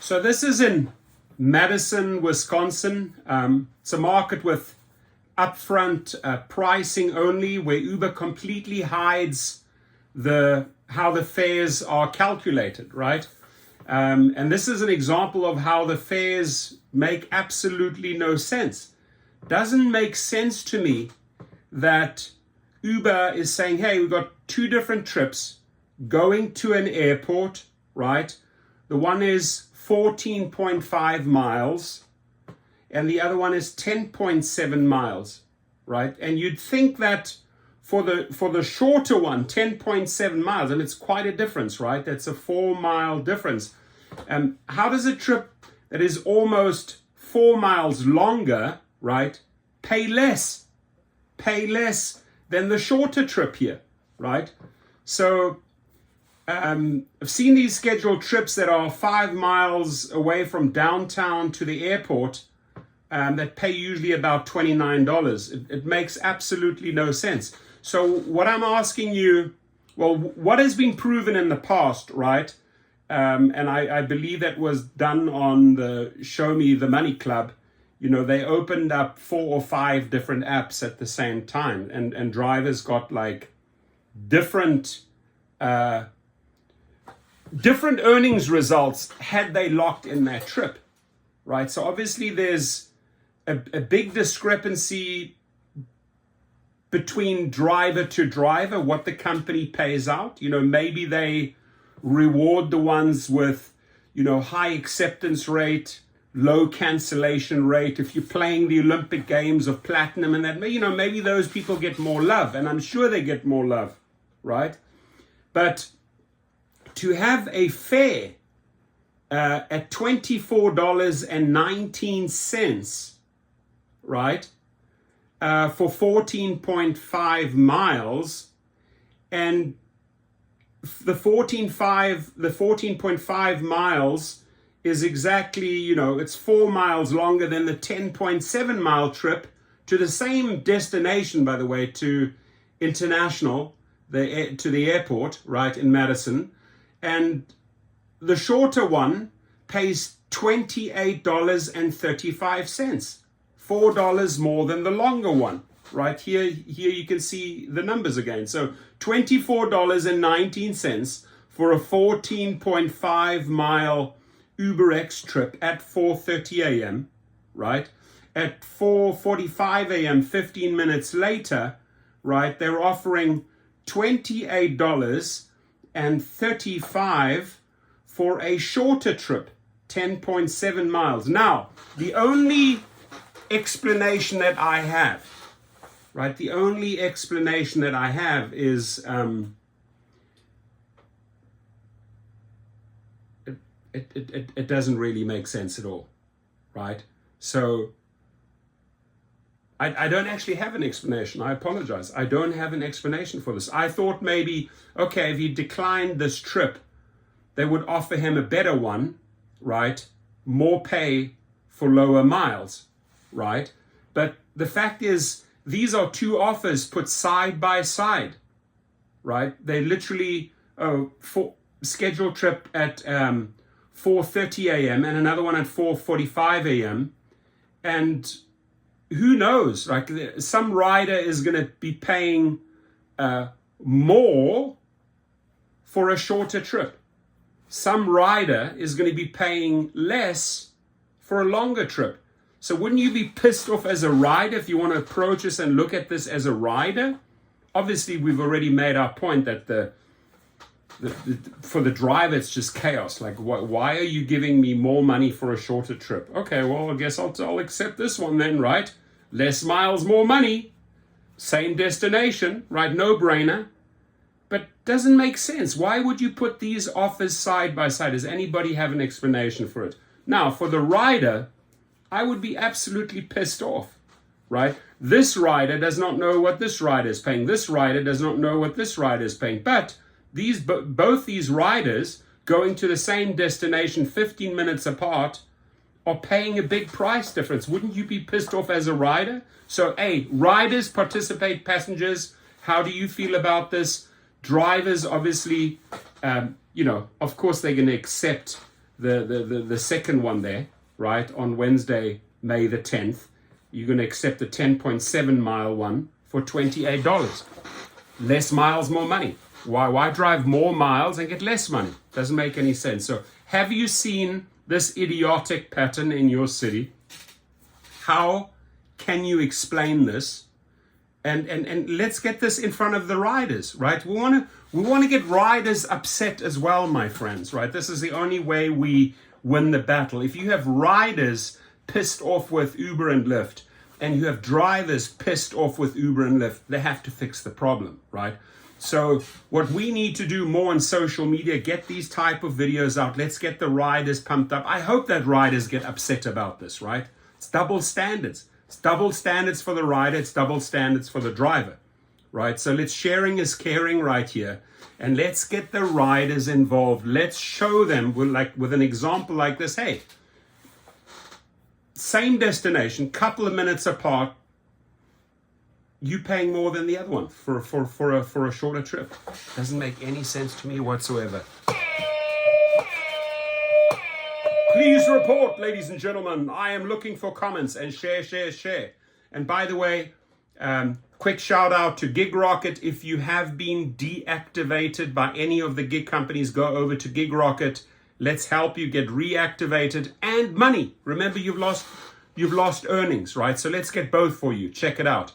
So this is in Madison, Wisconsin. It's a market with upfront pricing only, where Uber completely hides how the fares are calculated, right? And this is an example of how the fares make absolutely no sense. Doesn't make sense to me that Uber is saying, hey, we've got two different trips going to an airport, right? The one is 14.5 miles and the other one is 10.7 miles, right? And you'd think that for the shorter one, 10.7 miles, and it's quite a difference, right? That's a 4-mile difference. How does a trip that is almost 4 miles longer, right, pay less than the shorter trip here, right? So I've seen these scheduled trips that are 5 miles away from downtown to the airport that pay usually about $29. It makes absolutely no sense. So what I'm asking you, well, what has been proven in the past, right? And I believe that was done on the Show Me the Money Club. You know, they opened up 4 or 5 different apps at the same time, and drivers got like different earnings results had they locked in that trip, right? So obviously there's a big discrepancy between driver to driver, what the company pays out. You know, maybe they reward the ones with, you know, high acceptance rate, low cancellation rate. If you're playing the Olympic Games of Platinum and that, you know, maybe those people get more love, and I'm sure they get more love, right? But to have a fare at $24.19, right, for 14.5 miles, and the 14.5 miles is exactly, you know, it's 4 miles longer than the 10.7 mile trip to the same destination, by the way, to international, to the airport, right, in Madison. And the shorter one pays $28.35, $4 more than the longer one, right? Here you can see the numbers again. So $24.19 for a 14.5 mile UberX trip at 4:30 a.m., right? At 4:45 a.m., 15 minutes later, right, they're offering $28.35 for a shorter trip, 10.7 miles. Now, the only explanation that I have, right, the only explanation that I have is it doesn't really make sense at all, right? So I don't actually have an explanation. I apologize. I don't have an explanation for this. I thought maybe, okay, if he declined this trip, they would offer him a better one, right? More pay for lower miles, right? But the fact is, these are two offers put side by side, right? They literally, for scheduled trip at 4:30 a.m. and another one at 4:45 a.m. And who knows, like some rider is going to be paying more for a shorter trip. Some rider is going to be paying less for a longer trip. So wouldn't you be pissed off as a rider if you want to approach us and look at this as a rider? Obviously, we've already made our point that for the driver, it's just chaos. Like, why are you giving me more money for a shorter trip? Okay, well, I guess I'll accept this one then, right? Less miles, more money. Same destination, right? No brainer. But doesn't make sense. Why would you put these offers side by side? Does anybody have an explanation for it? Now, for the rider, I would be absolutely pissed off, right? This rider does not know what this rider is paying. This rider does not know what this rider is paying. But both these riders going to the same destination 15 minutes apart are paying a big price difference. Wouldn't you be pissed off as a rider? So, riders participate, passengers. How do you feel about this? Drivers, obviously, of course, they're going to accept the second one there, right, on Wednesday, May the 10th. You're going to accept the 10.7 mile one for $28. Less miles, more money. Why drive more miles and get less money? Doesn't make any sense. So have you seen this idiotic pattern in your city? How can you explain this? And let's get this in front of the riders, right? We want to get riders upset as well, my friends, right? This is the only way we win the battle. If you have riders pissed off with Uber and Lyft, and you have drivers pissed off with Uber and Lyft, they have to fix the problem, right? So what we need to do more on social media, get these type of videos out. Let's get the riders pumped up. I hope that riders get upset about this, right? It's double standards. It's double standards for the rider. It's double standards for the driver, right? So let's sharing is caring right here. And let's get the riders involved. Let's show them with an example like this. Hey, same destination, couple of minutes apart, you paying more than the other one for a shorter trip. Doesn't make any sense to me whatsoever. Please report, ladies and gentlemen. I am looking for comments and share. And by the way, quick shout out to Gig Rocket. If you have been deactivated by any of the gig companies, go over to Gig Rocket. Let's help you get reactivated and money. Remember, you've lost earnings, right? So let's get both for you. Check it out.